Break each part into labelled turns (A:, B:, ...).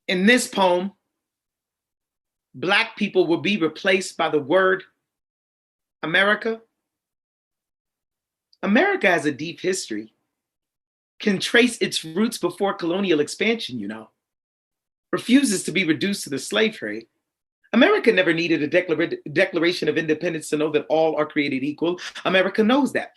A: In this poem, Black people will be replaced by the word America. America has a deep history, can trace its roots before colonial expansion, refuses to be reduced to the slave trade. America never needed a declaration of independence to know that all are created equal. America knows that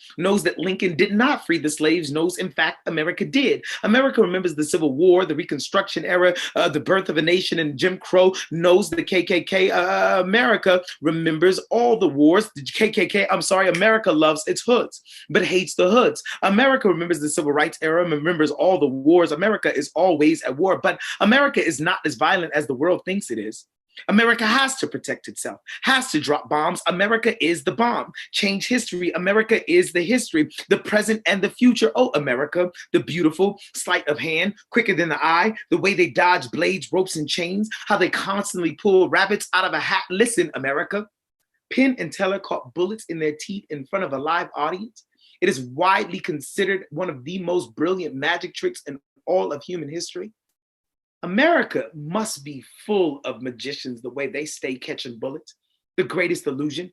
A: Lincoln did not free the slaves, knows, in fact, America did. America remembers the Civil War, the Reconstruction era, the birth of a nation, and Jim Crow, knows the KKK. America remembers all the wars. The KKK, America loves its hoods, but hates the hoods. America remembers the Civil Rights era, remembers all the wars. America is always at war, but America is not as violent as the world thinks it is. America has to protect itself, has to drop bombs. America is the bomb. Change history. America is the history, the present and the future. Oh, America, the beautiful, sleight of hand, quicker than the eye, the way they dodge blades, ropes, and chains, how they constantly pull rabbits out of a hat. Listen, America, Penn and Teller caught bullets in their teeth in front of a live audience. It is widely considered one of the most brilliant magic tricks in all of human history. America must be full of magicians the way they stay catching bullets. The greatest illusion.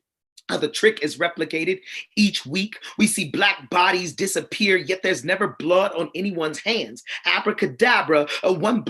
A: How the trick is replicated each week. We see Black bodies disappear, yet there's never blood on anyone's hands. Abracadabra, one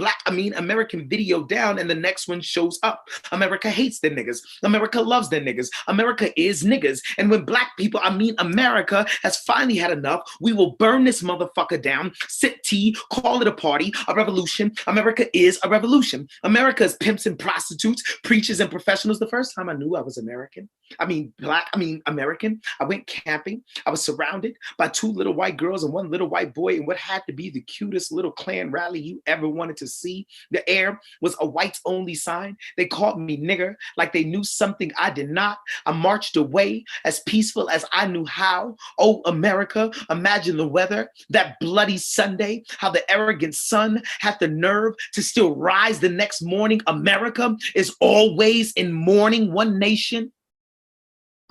A: American video down and the next one shows up. America hates their niggas. America loves their niggas. America is niggas. And when Black people, America, has finally had enough, we will burn this motherfucker down, sip tea, call it a party, a revolution. America is a revolution. America is pimps and prostitutes, preachers and professionals. The first time I knew I was American, American. I went camping. I was surrounded by two little white girls and one little white boy in what had to be the cutest little Klan rally you ever wanted to see. The air was a whites only sign. They called me nigger like they knew something I did not. I marched away as peaceful as I knew how. Oh, America, imagine the weather, that bloody Sunday, how the arrogant sun had the nerve to still rise the next morning. America is always in mourning, one nation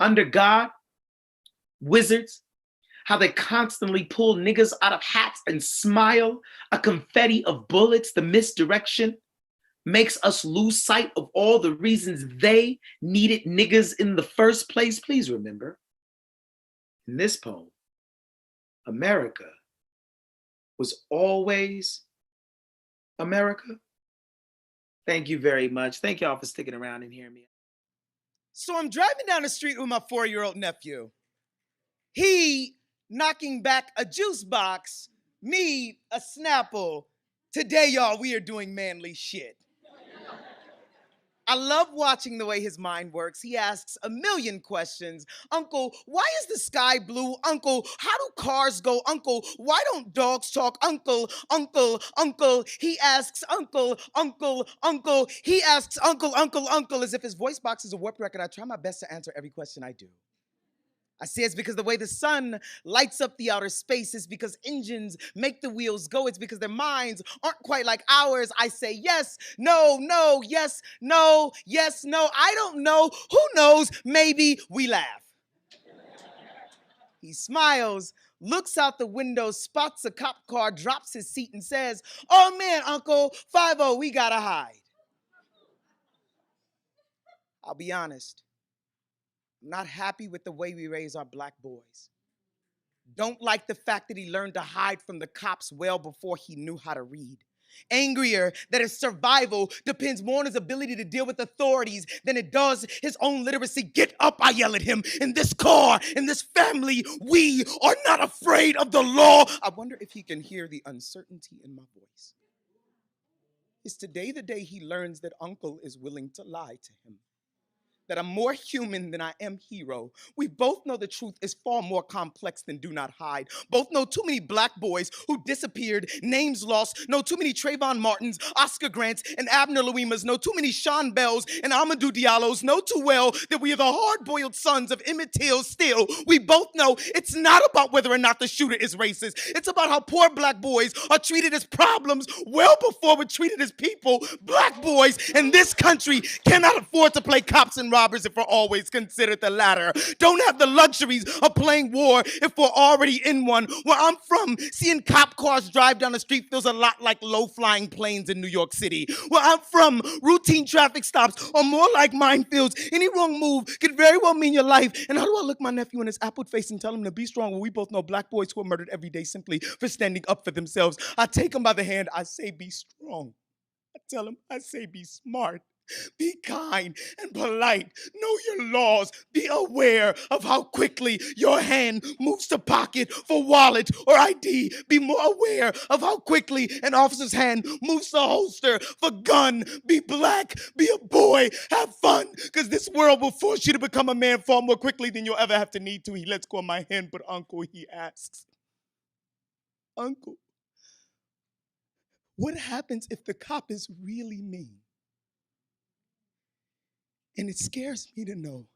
A: under God, wizards, how they constantly pull niggas out of hats and smile, a confetti of bullets, the misdirection makes us lose sight of all the reasons they needed niggas in the first place. Please remember, in this poem, America was always America. Thank you very much. Thank y'all for sticking around and hearing me.
B: So I'm driving down the street with my 4-year-old nephew. He knocking back a juice box, me a Snapple. Today, y'all, we are doing manly shit. I love watching the way his mind works. He asks a million questions. Uncle, why is the sky blue? Uncle, how do cars go? Uncle, why don't dogs talk? Uncle, uncle, uncle. He asks uncle, uncle, uncle. He asks uncle, uncle, uncle, as if his voice box is a warp record. I try my best to answer every question I do. I say it's because the way the sun lights up the outer space is because engines make the wheels go. It's because their minds aren't quite like ours. I say yes, no, no, yes, no, yes, no. I don't know. Who knows? Maybe we laugh. He smiles, looks out the window, spots a cop car, drops his seat and says, "Oh man, Uncle, 5-0, we gotta hide." I'll be honest. I'm not happy with the way we raise our Black boys. Don't like the fact that he learned to hide from the cops well before he knew how to read. Angrier that his survival depends more on his ability to deal with authorities than it does his own literacy. Get up, I yell at him. In this car, in this family, we are not afraid of the law. I wonder if he can hear the uncertainty in my voice. Is today the day he learns that Uncle is willing to lie to him? That I'm more human than I am hero. We both know the truth is far more complex than do not hide. Both know too many Black boys who disappeared, names lost, know too many Trayvon Martins, Oscar Grants, and Abner Louimas, know too many Sean Bells and Amadou Diallos, know too well that we are the hard-boiled sons of Emmett Till. Still, we both know it's not about whether or not the shooter is racist. It's about how poor Black boys are treated as problems well before we're treated as people. Black boys in this country cannot afford to play cops and robbers if we're always considered the latter. Don't have the luxuries of playing war if we're already in one. Where I'm from, seeing cop cars drive down the street feels a lot like low-flying planes in New York City. Where I'm from, routine traffic stops are more like minefields. Any wrong move could very well mean your life. And how do I look my nephew in his apple face and tell him to be strong when we both know black boys who are murdered every day simply for standing up for themselves? I take him by the hand, I say be strong. I tell him, I say be smart. Be kind and polite. Know your laws. Be aware of how quickly your hand moves to pocket for wallet or ID. Be more aware of how quickly an officer's hand moves to holster for gun. Be black. Be a boy. Have fun. Because this world will force you to become a man far more quickly than you'll ever have to need to. He lets go of my hand, but Uncle, he asks, Uncle, what happens if the cop is really mean? And it scares me to know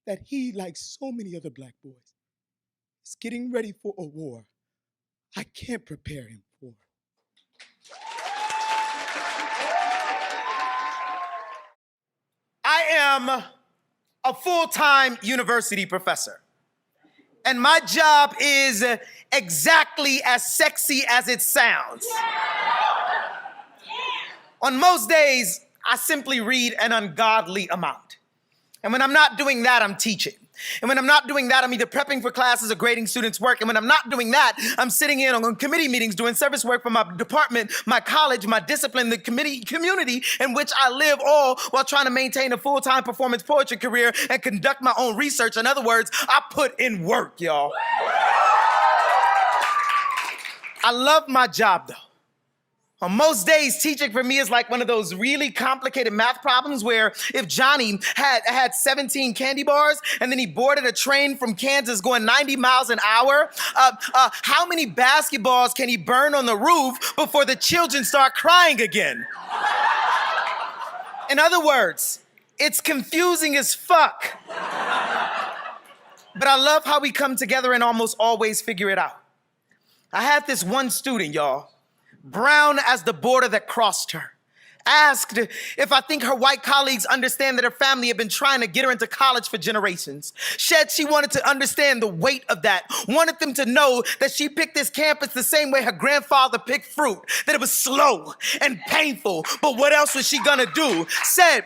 B: that he, like so many other black boys, is getting ready for a war I can't prepare him for. I am a full-time university professor, and my job is exactly as sexy as it sounds. On most days, I simply read an ungodly amount. And when I'm not doing that, I'm teaching. And when I'm not doing that, I'm either prepping for classes or grading students' work. And when I'm not doing that, I'm sitting in on committee meetings, doing service work for my department, my college, my discipline, the community in which I live, all while trying to maintain a full-time performance poetry career and conduct my own research. In other words, I put in work, y'all. I love my job, though. On most days, teaching for me is like one of those really complicated math problems where if Johnny had 17 candy bars and then he boarded a train from Kansas going 90 miles an hour, how many basketballs can he burn on the roof before the children start crying again? In other words, it's confusing as fuck. But I love how we come together and almost always figure it out. I had this one student, y'all, brown as the border that crossed her, asked if I think her white colleagues understand that her family had been trying to get her into college for generations. Said she wanted to understand the weight of that, wanted them to know that she picked this campus the same way her grandfather picked fruit, that it was slow and painful, but what else was she gonna do? Said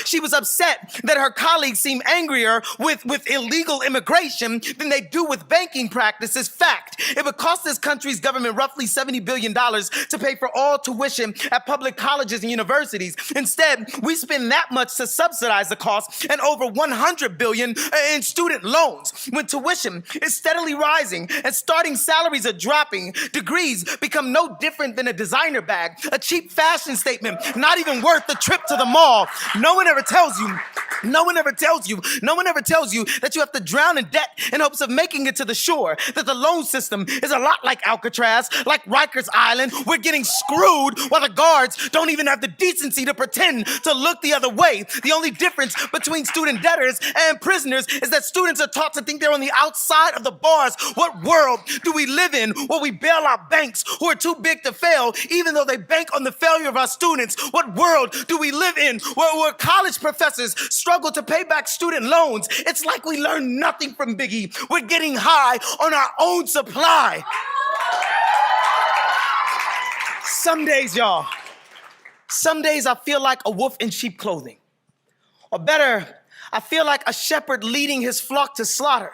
B: she was upset that her colleagues seem angrier with illegal immigration than they do with banking practices. Fact, it would cost this country's government roughly $70 billion to pay for all tuition at public colleges and universities. Instead, we spend that much to subsidize the cost and over $100 billion in student loans. When tuition is steadily rising and starting salaries are dropping, degrees become no different than a designer bag, a cheap fashion statement, not even worth the trip to the mall. No one ever tells you that you have to drown in debt in hopes of making it to the shore, that the loan system is a lot like Alcatraz, like Rikers Island. We're getting screwed while the guards don't even have the decency to pretend to look the other way. The only difference between student debtors and prisoners is that students are taught to think they're on the outside of the bars. What world do we live in where we bail out banks who are too big to fail, even though they bank on the failure of our students? What world do we live in where college professors struggle to pay back student loans? It's like we learn nothing from Biggie. We're getting high on our own supply. Some days, y'all, I feel like a wolf in sheep clothing. Or better, I feel like a shepherd leading his flock to slaughter.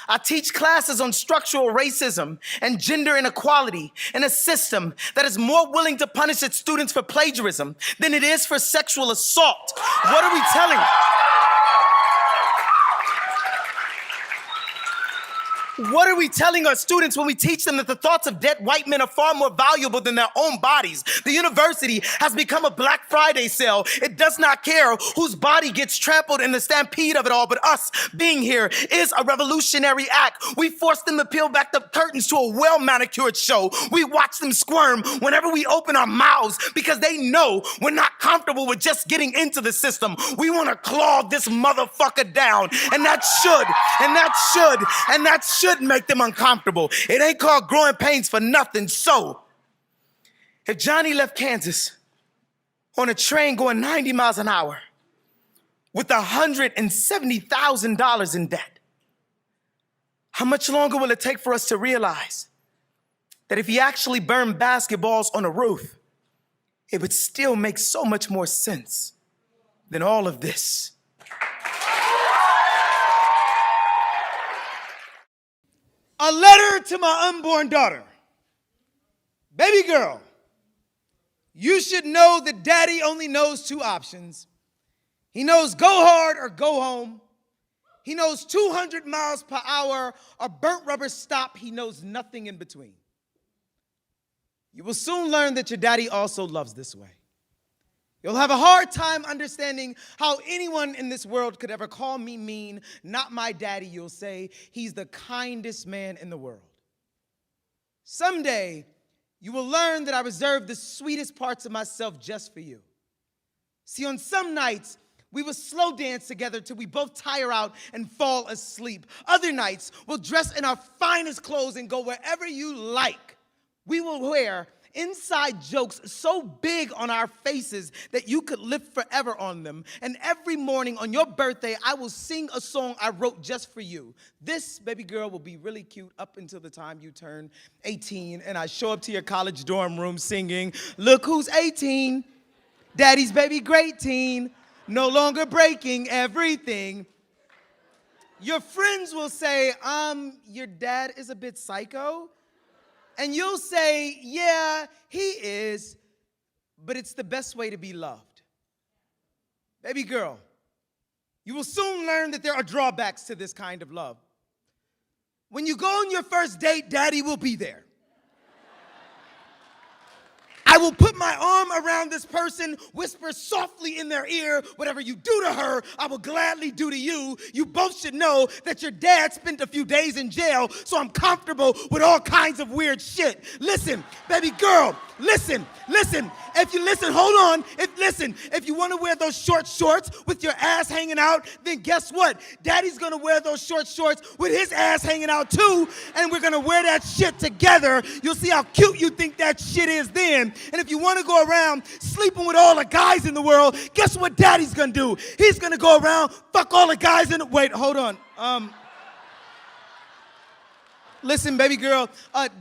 B: I teach classes on structural racism and gender inequality in a system that is more willing to punish its students for plagiarism than it is for sexual assault. What are we telling? What are we telling our students when we teach them that the thoughts of dead white men are far more valuable than their own bodies? The university has become a Black Friday sale. It does not care whose body gets trampled in the stampede of it all, but us being here is a revolutionary act. We force them to peel back the curtains to a well-manicured show. We watch them squirm whenever we open our mouths because they know we're not comfortable with just getting into the system. We want to claw this motherfucker down, and that should make them uncomfortable. It ain't called growing pains for nothing. So, if Johnny left Kansas on a train going 90 miles an hour, with $170,000 in debt. How much longer will it take for us to realize that if he actually burned basketballs on a roof, it would still make so much more sense than all of this? A letter to my unborn daughter. Baby girl, you should know that daddy only knows two options. He knows go hard or go home. He knows 200 miles per hour or burnt rubber stop. He knows nothing in between. You will soon learn that your daddy also loves this way. You'll have a hard time understanding how anyone in this world could ever call me mean. Not my daddy, you'll say. He's the kindest man in the world. Someday, you will learn that I reserve the sweetest parts of myself just for you. See, on some nights, we will slow dance together till we both tire out and fall asleep. Other nights, we'll dress in our finest clothes and go wherever you like. We will wear inside jokes so big on our faces that you could live forever on them. And every morning on your birthday, I will sing a song I wrote just for you. This, baby girl, will be really cute up until the time you turn 18 and I show up to your college dorm room singing, "Look who's 18, daddy's baby great teen, no longer breaking everything." Your friends will say, your dad is a bit psycho. And you'll say, yeah, he is, but it's the best way to be loved. Baby girl, you will soon learn that there are drawbacks to this kind of love. When you go on your first date, daddy will be there. I will put my arm around this person, whisper softly in their ear, whatever you do to her, I will gladly do to you. You both should know that your dad spent a few days in jail, so I'm comfortable with all kinds of weird shit. Listen, baby girl, listen. If you listen, hold on. If you want to wear those short shorts with your ass hanging out, then guess what? Daddy's going to wear those short shorts with his ass hanging out too, and we're going to wear that shit together. You'll see how cute you think that shit is then. And if you want to go around sleeping with all the guys in the world, guess what daddy's going to do? He's going to go around, fuck all the guys in the... Wait, hold on. Listen, baby girl,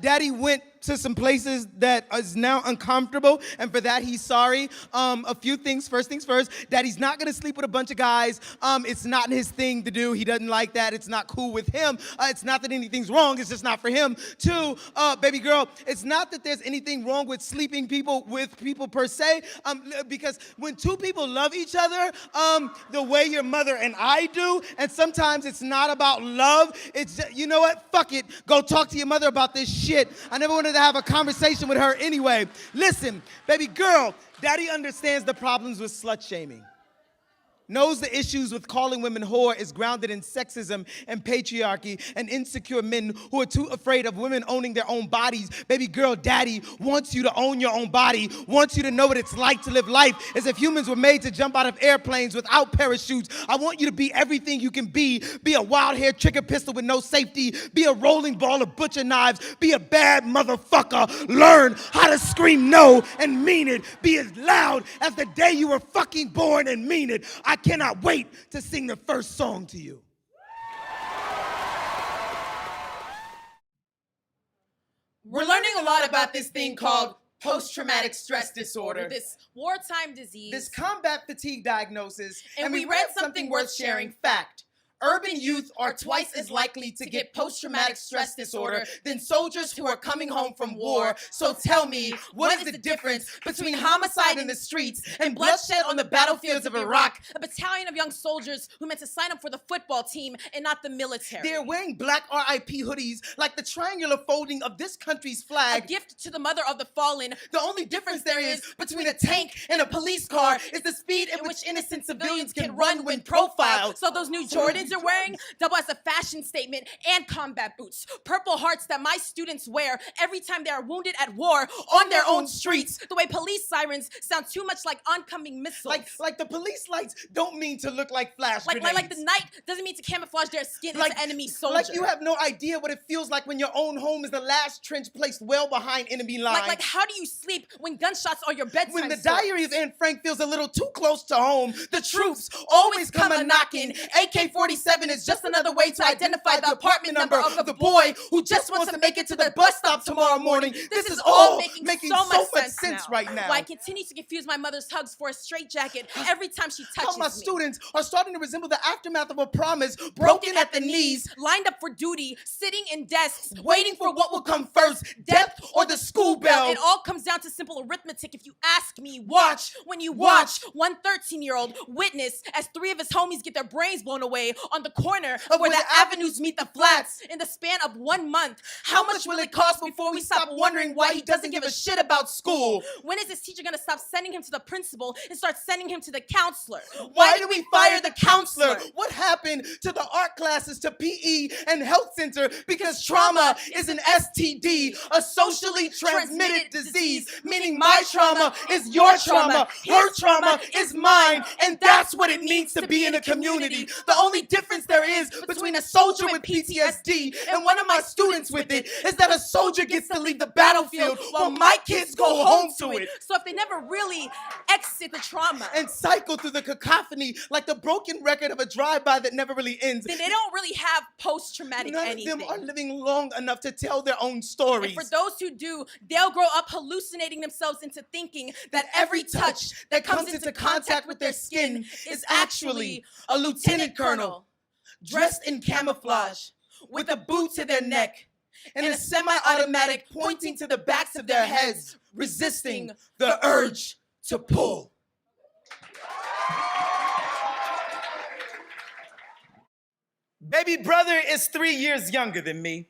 B: daddy went to some places that is now uncomfortable, and for that he's sorry. A few things. First things first, daddy's not gonna sleep with a bunch of guys. It's not his thing to do. He doesn't like that. It's not cool with him. It's not that anything's wrong. It's just not for him. Two, baby girl, it's not that there's anything wrong with sleeping with people per se, because when two people love each other, the way your mother and I do, and sometimes it's not about love. It's just, you know what? Fuck it. Go talk to your mother about this shit. I never wanted to have a conversation with her anyway. Listen, baby girl, daddy understands the problems with slut shaming. Knows the issues with calling women whore is grounded in sexism and patriarchy and insecure men who are too afraid of women owning their own bodies. Baby girl, daddy wants you to own your own body, wants you to know what it's like to live life as if humans were made to jump out of airplanes without parachutes. I want you to be everything you can be. Be a wild-haired trigger pistol with no safety. Be a rolling ball of butcher knives. Be a bad motherfucker. Learn how to scream no and mean it. Be as loud as the day you were fucking born and mean it. I cannot wait to sing the first song to you.
C: We're learning a lot about this thing called post-traumatic stress disorder.
D: This wartime disease.
B: This combat fatigue diagnosis.
C: And we read something worth sharing. Fact. Urban youth are twice as likely to get post-traumatic stress disorder than soldiers who are coming home from war. So tell me, what is the difference between homicide in the streets and bloodshed on the battlefields of Iraq?
D: A battalion of young soldiers who meant to sign up for the football team and not the military.
B: They're wearing black RIP hoodies like the triangular folding of this country's flag.
D: A gift to the mother of the fallen.
C: The only difference there is between a tank and a police car is the speed at which innocent civilians can run when profiled.
D: So those new Jordans kids are wearing double as a fashion statement and combat boots. Purple hearts that my students wear every time they are wounded at war on their own streets. The way police sirens sound too much like oncoming missiles.
B: Like the police lights don't mean to look like flash grenades.
D: Like the night doesn't mean to camouflage their skin as enemy soldier.
B: Like you have no idea what it feels like when your own home is the last trench placed well behind enemy lines.
D: Like how do you sleep when gunshots are your bedtime
B: When the
D: stories?
B: diary of Anne Frank feels a little too close to home, the troops always come a-knocking. AK-47 is just another way to identify the apartment number of the boy who just wants to make it to the bus stop tomorrow morning. This is all making so much sense right now.
D: Why I continue to confuse my mother's hugs for a straitjacket every time she touches
B: How my
D: me.
B: students are starting to resemble the aftermath of a promise, broken at the knees,
D: lined up for duty, sitting in desks,
B: waiting for what will come first, death or the school bell.
D: It all comes down to simple arithmetic if you ask me. Watch when you watch one 13-year-old witness as 3 of his homies get their brains blown away on the corner of where the avenues meet the flats in the span of 1 month.
B: How much will it cost before we stop wondering why he doesn't give a shit about school?
D: When is this teacher gonna stop sending him to the principal and start sending him to the counselor?
B: Why do we fire the counselor? What happened to the art classes, to PE and health center? Because trauma is an STD, a socially transmitted disease, meaning my trauma is your trauma, her trauma is mine, and that's what it means to be in a community. The only difference there is between a soldier with PTSD and one of my students with it is that a soldier gets to leave the battlefield while my kids go home to it.
D: So if they never really exit the trauma
B: And cycle through the cacophony like the broken record of a drive-by that never really ends,
D: then they don't really have post-traumatic
B: none
D: anything.
B: of them are living long enough to tell their own stories.
D: And for those who do, they'll grow up hallucinating themselves into thinking that every touch that comes into contact with their skin is actually a lieutenant colonel
B: dressed in camouflage, with a boot to their neck, and a semi-automatic pointing to the backs of their heads, resisting the urge to pull. Baby brother is 3 years younger than me.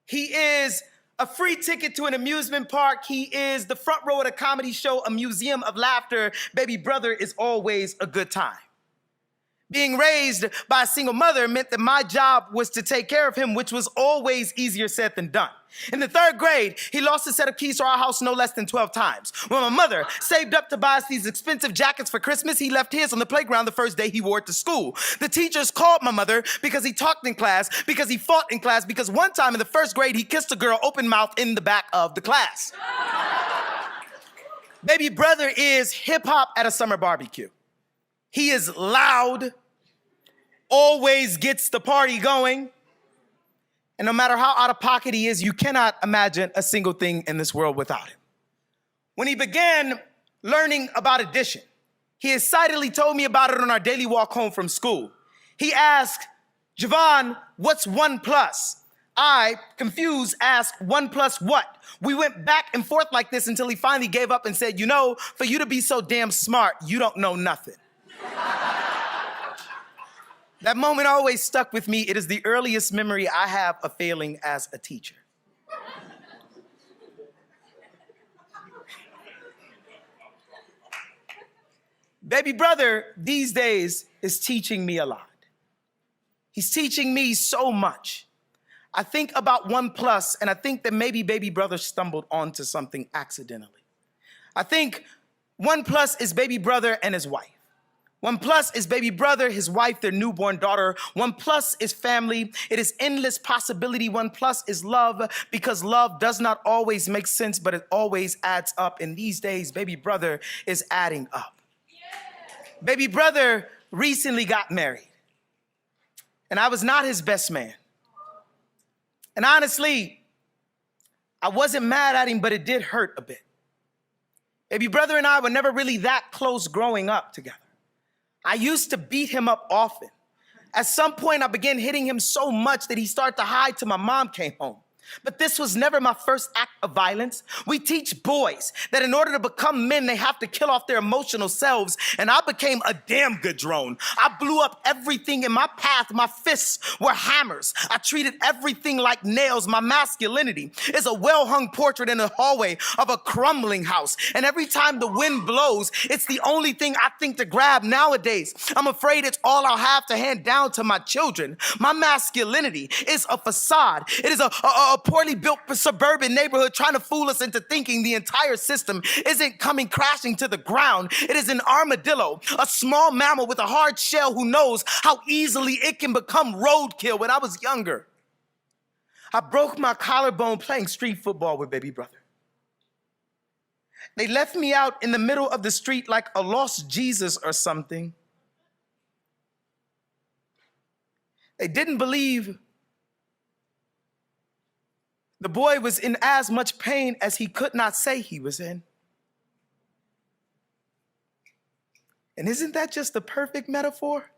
B: He is a free ticket to an amusement park. He is the front row at a comedy show, a museum of laughter. Baby brother is always a good time. Being raised by a single mother meant that my job was to take care of him, which was always easier said than done. In the 3rd grade, he lost a set of keys to our house no less than 12 times. When my mother saved up to buy us these expensive jackets for Christmas, he left his on the playground the first day he wore it to school. The teachers called my mother because he talked in class, because he fought in class, because one time in the 1st grade, he kissed a girl open mouth in the back of the class. Baby brother is hip hop at a summer barbecue. He is loud, always gets the party going, and no matter how out of pocket he is, you cannot imagine a single thing in this world without him. When he began learning about addition, he excitedly told me about it on our daily walk home from school. He asked, "Javon, what's 1 plus?" I, confused, asked, "1 plus what?" We went back and forth like this until he finally gave up and said, "You know, for you to be so damn smart, you don't know nothing." That moment always stuck with me. It is the earliest memory I have of failing as a teacher. Baby brother these days is teaching me a lot. He's teaching me so much. I think about 1 plus, and I think that maybe baby brother stumbled onto something accidentally. I think 1 plus is baby brother and his wife. 1 plus is baby brother, his wife, their newborn daughter. 1 plus is family. It is endless possibility. 1 plus is love, because love does not always make sense, but it always adds up. And these days, baby brother is adding up. Baby brother recently got married, and I was not his best man. And honestly, I wasn't mad at him, but it did hurt a bit. Baby brother and I were never really that close growing up together. I used to beat him up often. At some point, I began hitting him so much that he started to hide till my mom came home. But this was never my first act of violence. We teach boys that in order to become men, they have to kill off their emotional selves. And I became a damn good drone. I blew up everything in my path. My fists were hammers. I treated everything like nails. My masculinity is a well-hung portrait in the hallway of a crumbling house. And every time the wind blows, it's the only thing I think to grab nowadays. I'm afraid it's all I'll have to hand down to my children. My masculinity is a facade. It is a poorly built suburban neighborhood trying to fool us into thinking the entire system isn't coming crashing to the ground. It is an armadillo, a small mammal with a hard shell who knows how easily it can become roadkill. When I was younger, I broke my collarbone playing street football with baby brother. They left me out in the middle of the street like a lost Jesus or something. They didn't believe the boy was in as much pain as he could not say he was in. And isn't that just the perfect metaphor?